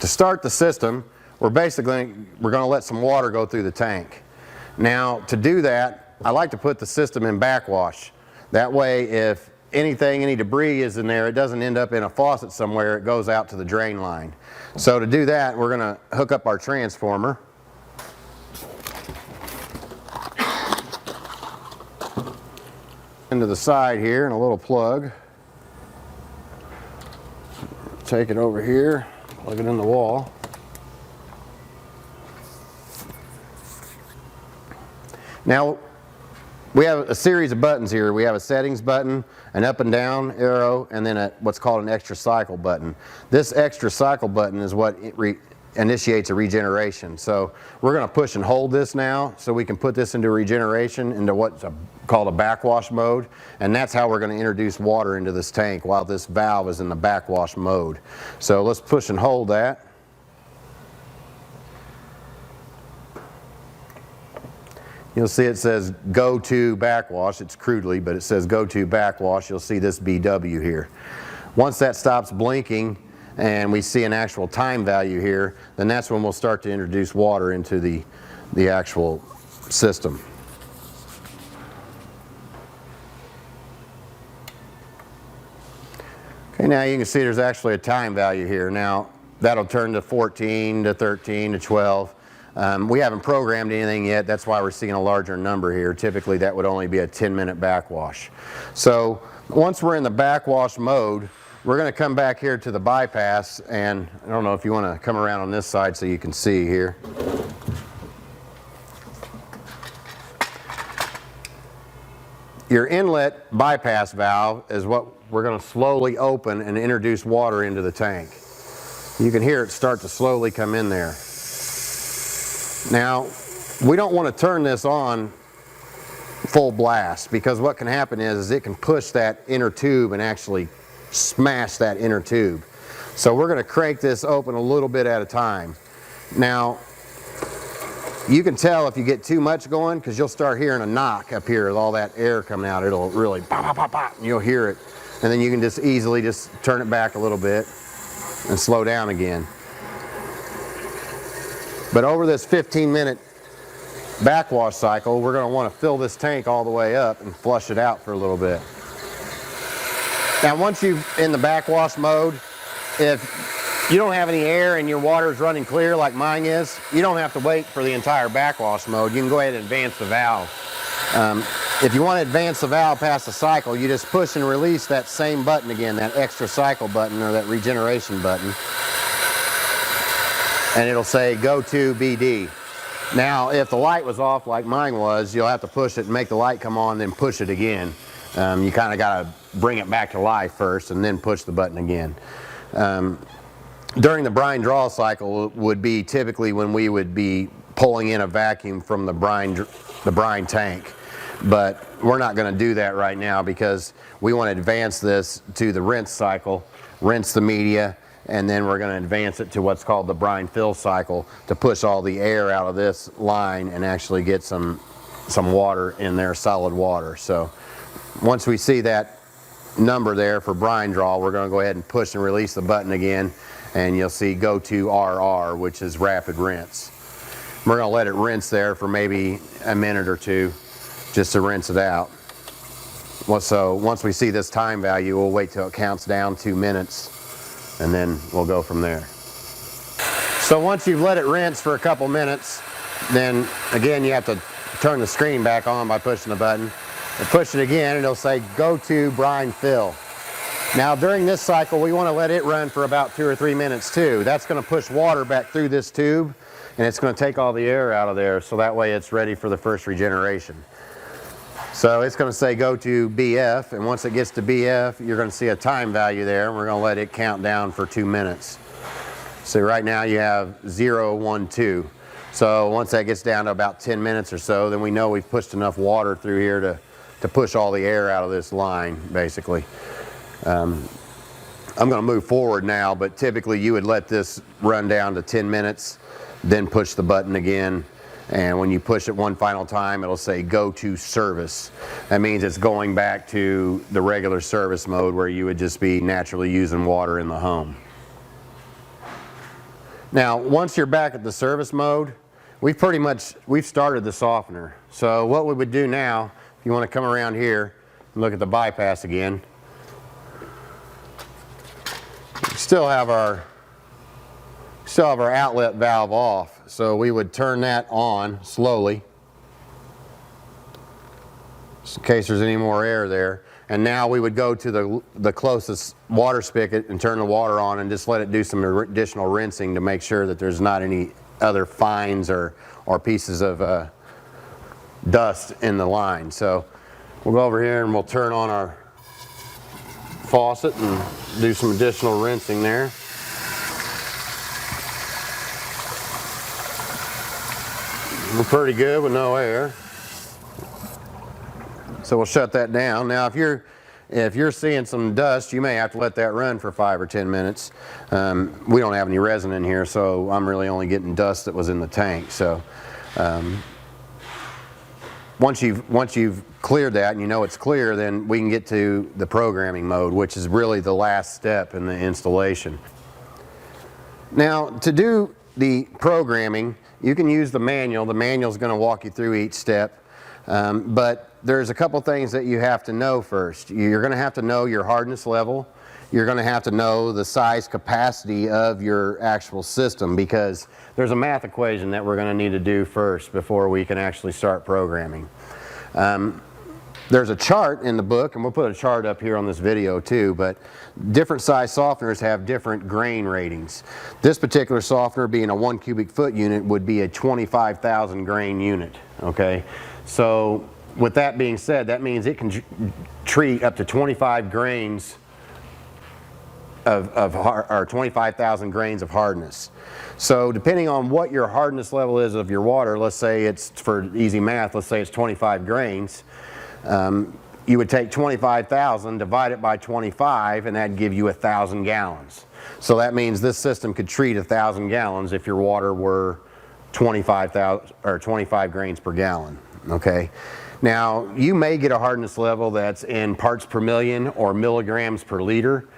start the system, we're going to let some water go through the tank. Now, to do that, I like to put the system in backwash. That way, if any debris is in there, it doesn't end up in a faucet somewhere, it goes out to the drain line. So to do that, we're going to hook up our transformer. Into the side here and a little plug. Take it over here, plug it in the wall. Now, we have a series of buttons here. We have a settings button, an up and down arrow, and then what's called an extra cycle button. This extra cycle button is what initiates a regeneration. So we're going to push and hold this now so we can put this into regeneration, into what's called a backwash mode, and that's how we're going to introduce water into this tank while this valve is in the backwash mode. So let's push and hold that. You'll see it says go to backwash. It's crudely, but it says go to backwash. You'll see this BW here. Once that stops blinking and we see an actual time value here, then that's when we'll start to introduce water into the actual system. Okay, now you can see there's actually a time value here. Now that'll turn to 14 to 13 to 12. We haven't programmed anything yet, that's why we're seeing a larger number here. Typically that would only be a 10-minute backwash. So once we're in the backwash mode, we're going to come back here to the bypass, and I don't know if you want to come around on this side so you can see here. Your inlet bypass valve is what we're going to slowly open and introduce water into the tank. You can hear it start to slowly come in there. Now, we don't want to turn this on full blast, because what can happen is it can push that inner tube and actually smash that inner tube. So we're going to crank this open a little bit at a time. Now, you can tell if you get too much going, because you'll start hearing a knock up here with all that air coming out. It'll really pop, pop, pop, pop, and you'll hear it. And then you can just easily just turn it back a little bit and slow down again. But over this 15-minute backwash cycle, we're going to want to fill this tank all the way up and flush it out for a little bit. Now, once you're in the backwash mode, if you don't have any air and your water is running clear like mine is, you don't have to wait for the entire backwash mode. You can go ahead and advance the valve. If you want to advance the valve past the cycle, you just push and release that same button again, that extra cycle button or that regeneration button, and it'll say go to BD. Now, if the light was off like mine was, you'll have to push it and make the light come on, then push it again. You kind of got to bring it back to life first and then push the button again. During the brine draw cycle would be typically when we would be pulling in a vacuum from the brine tank. But we're not going to do that right now, because we want to advance this to the rinse cycle, rinse the media, and then we're going to advance it to what's called the brine fill cycle to push all the air out of this line and actually get some water in there, solid water. So once we see that number there for brine draw, we're going to go ahead and push and release the button again, and you'll see go to RR, which is rapid rinse. We're going to let it rinse there for maybe a minute or two just to rinse it out. Well, so once we see this time value, we'll wait till it counts down 2 minutes, and then we'll go from there. So once you've let it rinse for a couple minutes, then again you have to turn the screen back on by pushing the button. And push it again and it'll say go to brine fill. Now during this cycle we want to let it run for about 2 or 3 minutes too. That's going to push water back through this tube, and it's going to take all the air out of there, so that way it's ready for the first regeneration. So it's going to say go to BF, and once it gets to BF you're going to see a time value there, and we're going to let it count down for 2 minutes. So right now you have 0, 1, 2. So once that gets down to about 10 minutes or so, then we know we've pushed enough water through here to push all the air out of this line, basically. I'm going to move forward now, but typically you would let this run down to 10 minutes, then push the button again, and when you push it one final time it'll say go to service. That means it's going back to the regular service mode where you would just be naturally using water in the home. Now, once you're back at the service mode, we've started the softener. So what we would do now, if you want to come around here and look at the bypass again, we still have our outlet valve off. So we would turn that on slowly, just in case there's any more air there. And now we would go to the closest water spigot and turn the water on and just let it do some additional rinsing to make sure that there's not any other fines or pieces of dust in the line. So we'll go over here and we'll turn on our faucet and do some additional rinsing there. We're pretty good with no air. So we'll shut that down. Now if you're seeing some dust, you may have to let that run for 5 or 10 minutes. We don't have any resin in here, so I'm really only getting dust that was in the tank. So once you've cleared that and you know it's clear, then we can get to the programming mode, which is really the last step in the installation. Now to do the programming, you can use the manual. The manual is going to walk you through each step, but there's a couple things that you have to know first. You're going to have to know your hardness level. You're going to have to know the size capacity of your actual system, because there's a math equation that we're going to need to do first before we can actually start programming. There's a chart in the book, and we'll put a chart up here on this video too, but different size softeners have different grain ratings. This particular softener, being a 1 cubic foot unit, would be a 25,000 grain unit, okay? So with that being said, that means it can treat up to 25 grains or 25,000 grains of hardness. So depending on what your hardness level is of your water, let's say it's, for easy math, let's say it's 25 grains, you would take 25,000, divide it by 25, and that'd give you 1,000 gallons. So that means this system could treat 1,000 gallons if your water were 25,000 or 25 grains per gallon, okay? Now, you may get a hardness level that's in parts per million or milligrams per liter.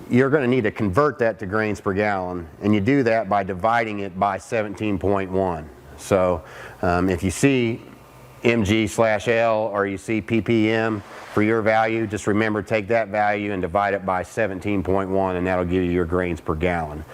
You're going to need to convert that to grains per gallon, and you do that by dividing it by 17.1. So if you see mg/L or you see ppm for your value, just remember, take that value and divide it by 17.1, and that'll give you your grains per gallon.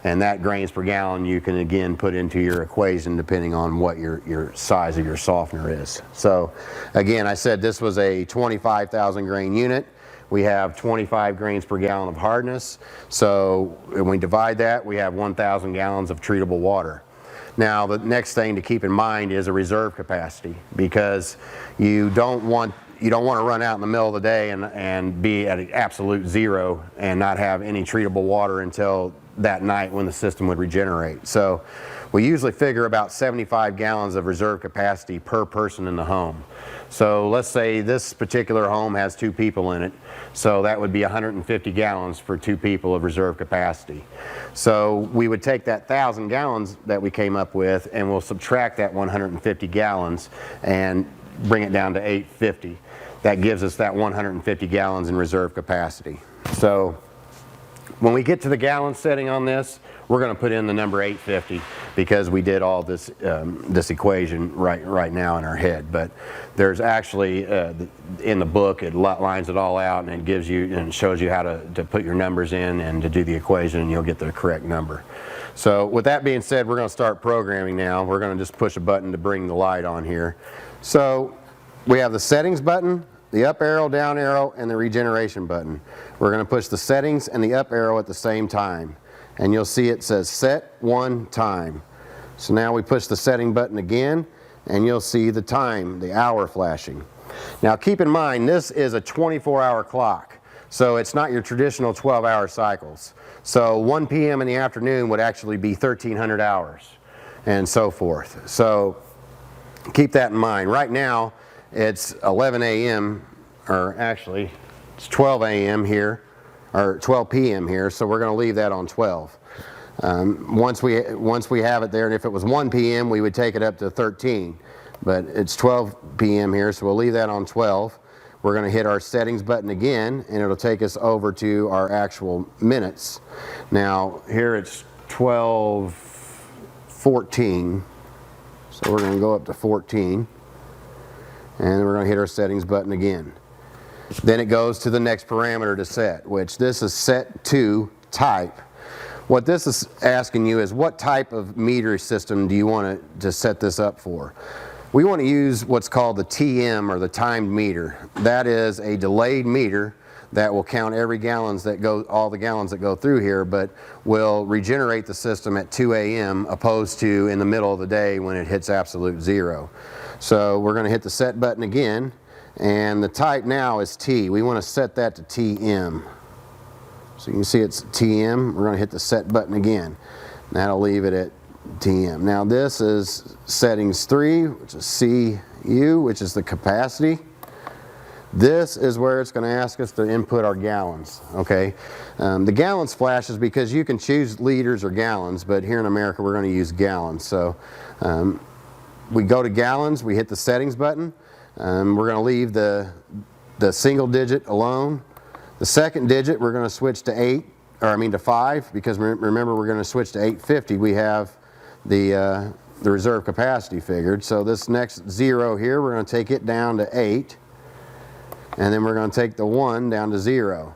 And that grains per gallon you can again put into your equation depending on what your size of your softener is. So again, I said this was a 25,000 grain unit. We have 25 grains per gallon of hardness. So when we divide that, we have 1,000 gallons of treatable water. Now the next thing to keep in mind is a reserve capacity, because you don't want to run out in the middle of the day and be at absolute zero and not have any treatable water until that night when the system would regenerate. So we usually figure about 75 gallons of reserve capacity per person in the home. So let's say this particular home has 2 people in it, so that would be 150 gallons for 2 people of reserve capacity. So we would take that 1,000 gallons that we came up with, and we'll subtract that 150 gallons and bring it down to 850. That gives us that 150 gallons in reserve capacity. So when we get to the gallon setting on this, we're going to put in the number 850, because we did all this this equation right now in our head. But there's actually in the book, it lines it all out, and it gives you and shows you how to put your numbers in and to do the equation, and you'll get the correct number. So with that being said, we're going to start programming now. We're going to just push a button to bring the light on here. So we have the settings button, the up arrow, down arrow, and the regeneration button. We're going to push the settings and the up arrow at the same time, and you'll see it says set 1 time. So now we push the setting button again, and you'll see the time, the hour flashing. Now keep in mind, this is a 24-hour clock, so it's not your traditional 12-hour cycles. So 1 p.m. in the afternoon would actually be 1,300 hours, and so forth. So keep that in mind. Right now it's 11 a.m. or actually it's 12 a.m. here, or 12 p.m. here, so we're going to leave that on 12. Once we have it there, and if it was 1 p.m. we would take it up to 13, but it's 12 p.m. here, so we'll leave that on 12. We're going to hit our settings button again, and it'll take us over to our actual minutes. Now here it's 12, 14. So we're going to go up to 14. And we're going to hit our settings button again. Then it goes to the next parameter to set, which this is set to type. What this is asking you is what type of meter system do you want to set this up for? We want to use what's called the TM, or the timed meter. That is a delayed meter that will count every gallons that go, all the gallons that go through here, but will regenerate the system at 2 a.m. opposed to in the middle of the day when it hits absolute zero. So we're going to hit the set button again, and the type now is T. We want to set that to TM. So you can see it's TM. We're going to hit the set button again. That'll leave it at TM. Now this is settings 3, which is CU, which is the capacity. This is where it's going to ask us to input our gallons. Okay, the gallons flashes because you can choose liters or gallons, but here in America we're going to use gallons. So we go to gallons, we hit the settings button. We're going to leave the single digit alone. The second digit we're going to switch to 5, because remember we're going to switch to 850. We have the reserve capacity figured. So this next 0 here, we're going to take it down to 8, and then we're going to take the 1 down to 0.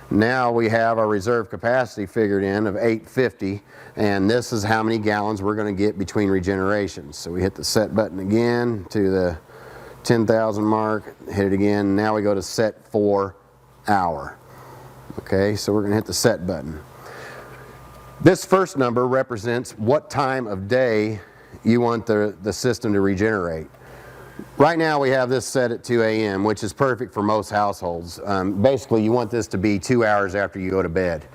Now we have our reserve capacity figured in of 850, and this is how many gallons we're going to get between regenerations. So we hit the set button again to the 10,000 mark, hit it again. Now we go to set for hour. Okay, so we're going to hit the set button. This first number represents what time of day you want the system to regenerate. Right now we have this set at 2 a.m., which is perfect for most households. Basically you want this to be 2 hours after you go to bed.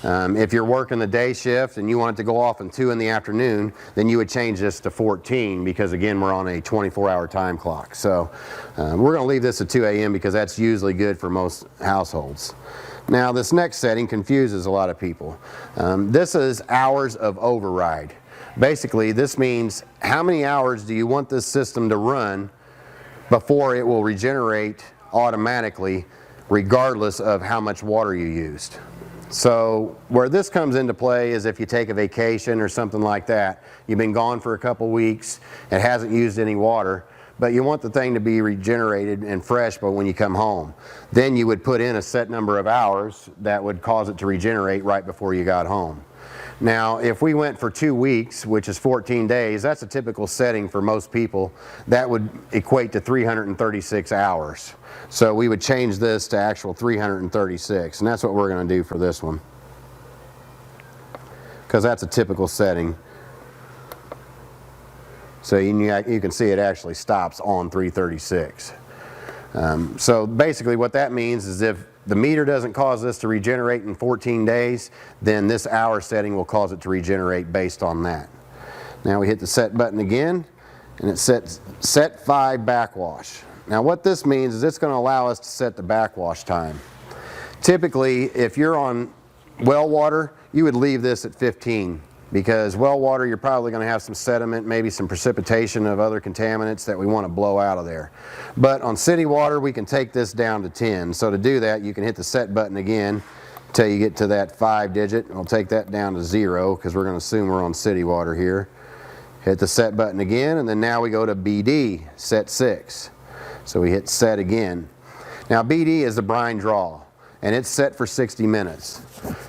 If you're working the day shift and you want it to go off at 2 in the afternoon, then you would change this to 14, because again we're on a 24-hour time clock. So we're going to leave this at 2 a.m. because that's usually good for most households. Now this next setting confuses a lot of people. This is hours of override. Basically this means how many hours do you want this system to run before it will regenerate automatically, regardless of how much water you used. So where this comes into play is if you take a vacation or something like that. You've been gone for a couple weeks, it hasn't used any water, but you want the thing to be regenerated and fresh but when you come home. Then you would put in a set number of hours that would cause it to regenerate right before you got home. Now if we went for 2 weeks, which is 14 days, that's a typical setting for most people. That would equate to 336 hours. So we would change this to actual 336, and that's what we're going to do for this one, because that's a typical setting. So you can see it actually stops on 336. So basically what that means is if the meter doesn't cause this to regenerate in 14 days, then this hour setting will cause it to regenerate based on that. Now we hit the set button again, and it sets set 5 backwash. Now what this means is it's going to allow us to set the backwash time. Typically if you're on well water, you would leave this at 15, because well water you're probably going to have some sediment, maybe some precipitation of other contaminants that we want to blow out of there. But on city water we can take this down to 10. So to do that you can hit the set button again until you get to that 5 digit. We'll take that down to 0 because we're going to assume we're on city water here. Hit the set button again, and then now we go to BD, set 6. So we hit set again. Now BD is the brine draw, and it's set for 60 minutes.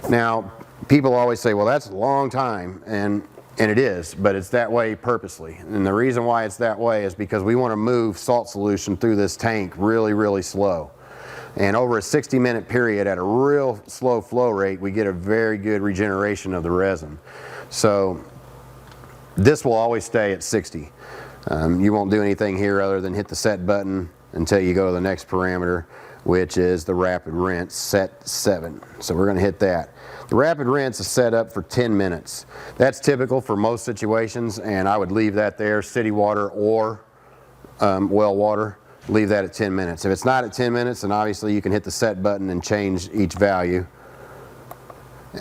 Now people always say, well that's a long time, and it is, but it's that way purposely. And the reason why it's that way is because we want to move salt solution through this tank really slow. And over a 60-minute period at a real slow flow rate, we get a very good regeneration of the resin. So this will always stay at 60. You won't do anything here other than hit the set button until you go to the next parameter, which is the rapid rinse, set 7. So we're going to hit that. The rapid rinse is set up for 10 minutes. That's typical for most situations, and I would leave that there, city water or well water, leave that at 10 minutes. If it's not at 10 minutes, then obviously you can hit the set button and change each value.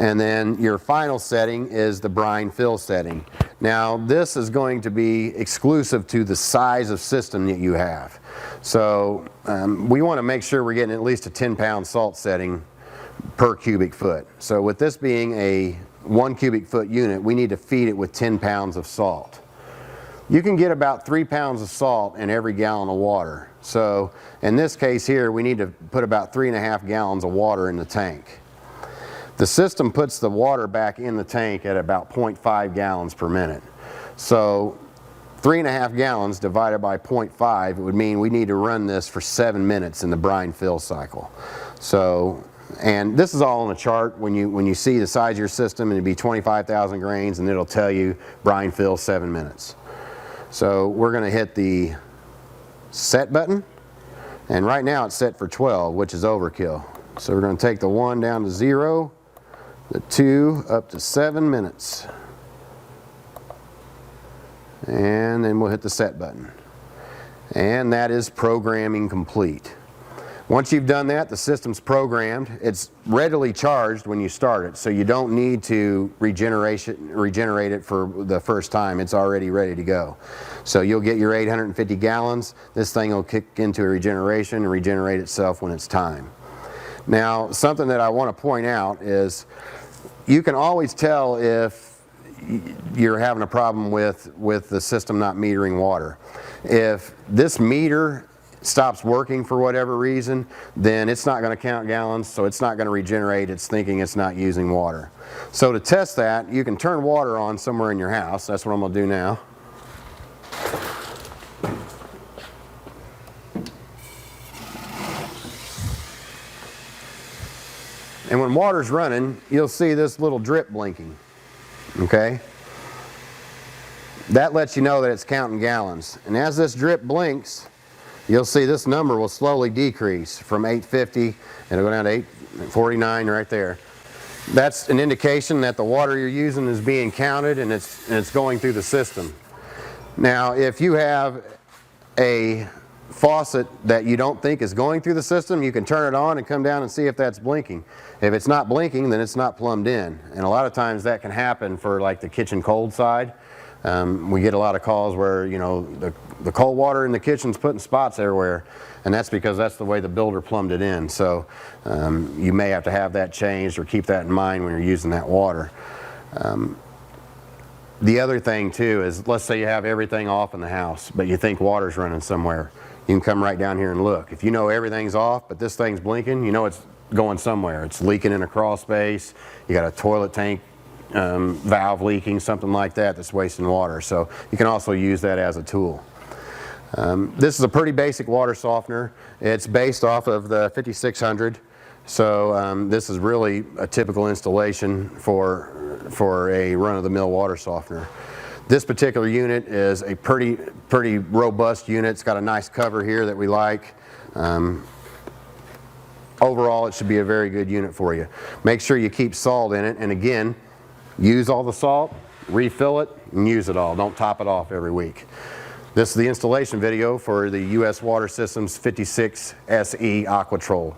And then your final setting is the brine fill setting. Now this is going to be exclusive to the size of system that you have. So we want to make sure we're getting at least a 10-pound salt setting per cubic foot. So with this being a 1 cubic foot unit, we need to feed it with 10 pounds of salt. You can get about 3 pounds of salt in every gallon of water. So in this case here, we need to put about 3.5 gallons of water in the tank. The system puts the water back in the tank at about 0.5 gallons per minute. So 3.5 gallons divided by 0.5, it would mean we need to run this for 7 minutes in the brine fill cycle. So, and this is all on a chart. When you see the size of your system, it'd be 25,000 grains, and it'll tell you brine fill 7 minutes. So we're going to hit the set button, and right now it's set for 12, which is overkill. So we're going to take the 1 down to 0, the 2 up to 7 minutes, and then we'll hit the set button. And that is programming complete. Once you've done that, the system's programmed. It's readily charged when you start it, so you don't need to regenerate it for the first time. It's already ready to go. So you'll get your 850 gallons. This thing will kick into a regeneration and regenerate itself when it's time. Now, something that I want to point out is you can always tell if you're having a problem with the system not metering water. If this meter stops working for whatever reason, then it's not going to count gallons, so it's not going to regenerate. It's thinking it's not using water. So to test that, you can turn water on somewhere in your house. That's what I'm going to do now. And when water's running, you'll see this little drip blinking. Okay? That lets you know that it's counting gallons. And as this drip blinks, you'll see this number will slowly decrease from 850, and it'll go down to 849 right there. That's an indication that the water you're using is being counted and it's going through the system. Now, if you have a faucet that you don't think is going through the system, you can turn it on and come down and see if that's blinking. If it's not blinking, then it's not plumbed in. And a lot of times that can happen for like the kitchen cold side. We get a lot of calls where, you know, the cold water in the kitchen's putting spots everywhere, and that's because that's the way the builder plumbed it in. So you may have to have that changed or keep that in mind when you're using that water. The other thing too is, let's say you have everything off in the house, but you think water's running somewhere. You can come right down here and look. If you know everything's off, but this thing's blinking, you know it's going somewhere. It's leaking in a crawl space. You got a toilet tank valve leaking, something like that that's wasting water. So you can also use that as a tool. This is a pretty basic water softener. It's based off of the 5600. So this is really a typical installation for a run-of-the-mill water softener. This particular unit is a pretty robust unit. It's got a nice cover here that we like. Overall, it should be a very good unit for you. Make sure you keep salt in it, and again, use all the salt, refill it, and use it all. Don't top it off every week. This is the installation video for the U.S. Water Systems 56SE Aquatrol.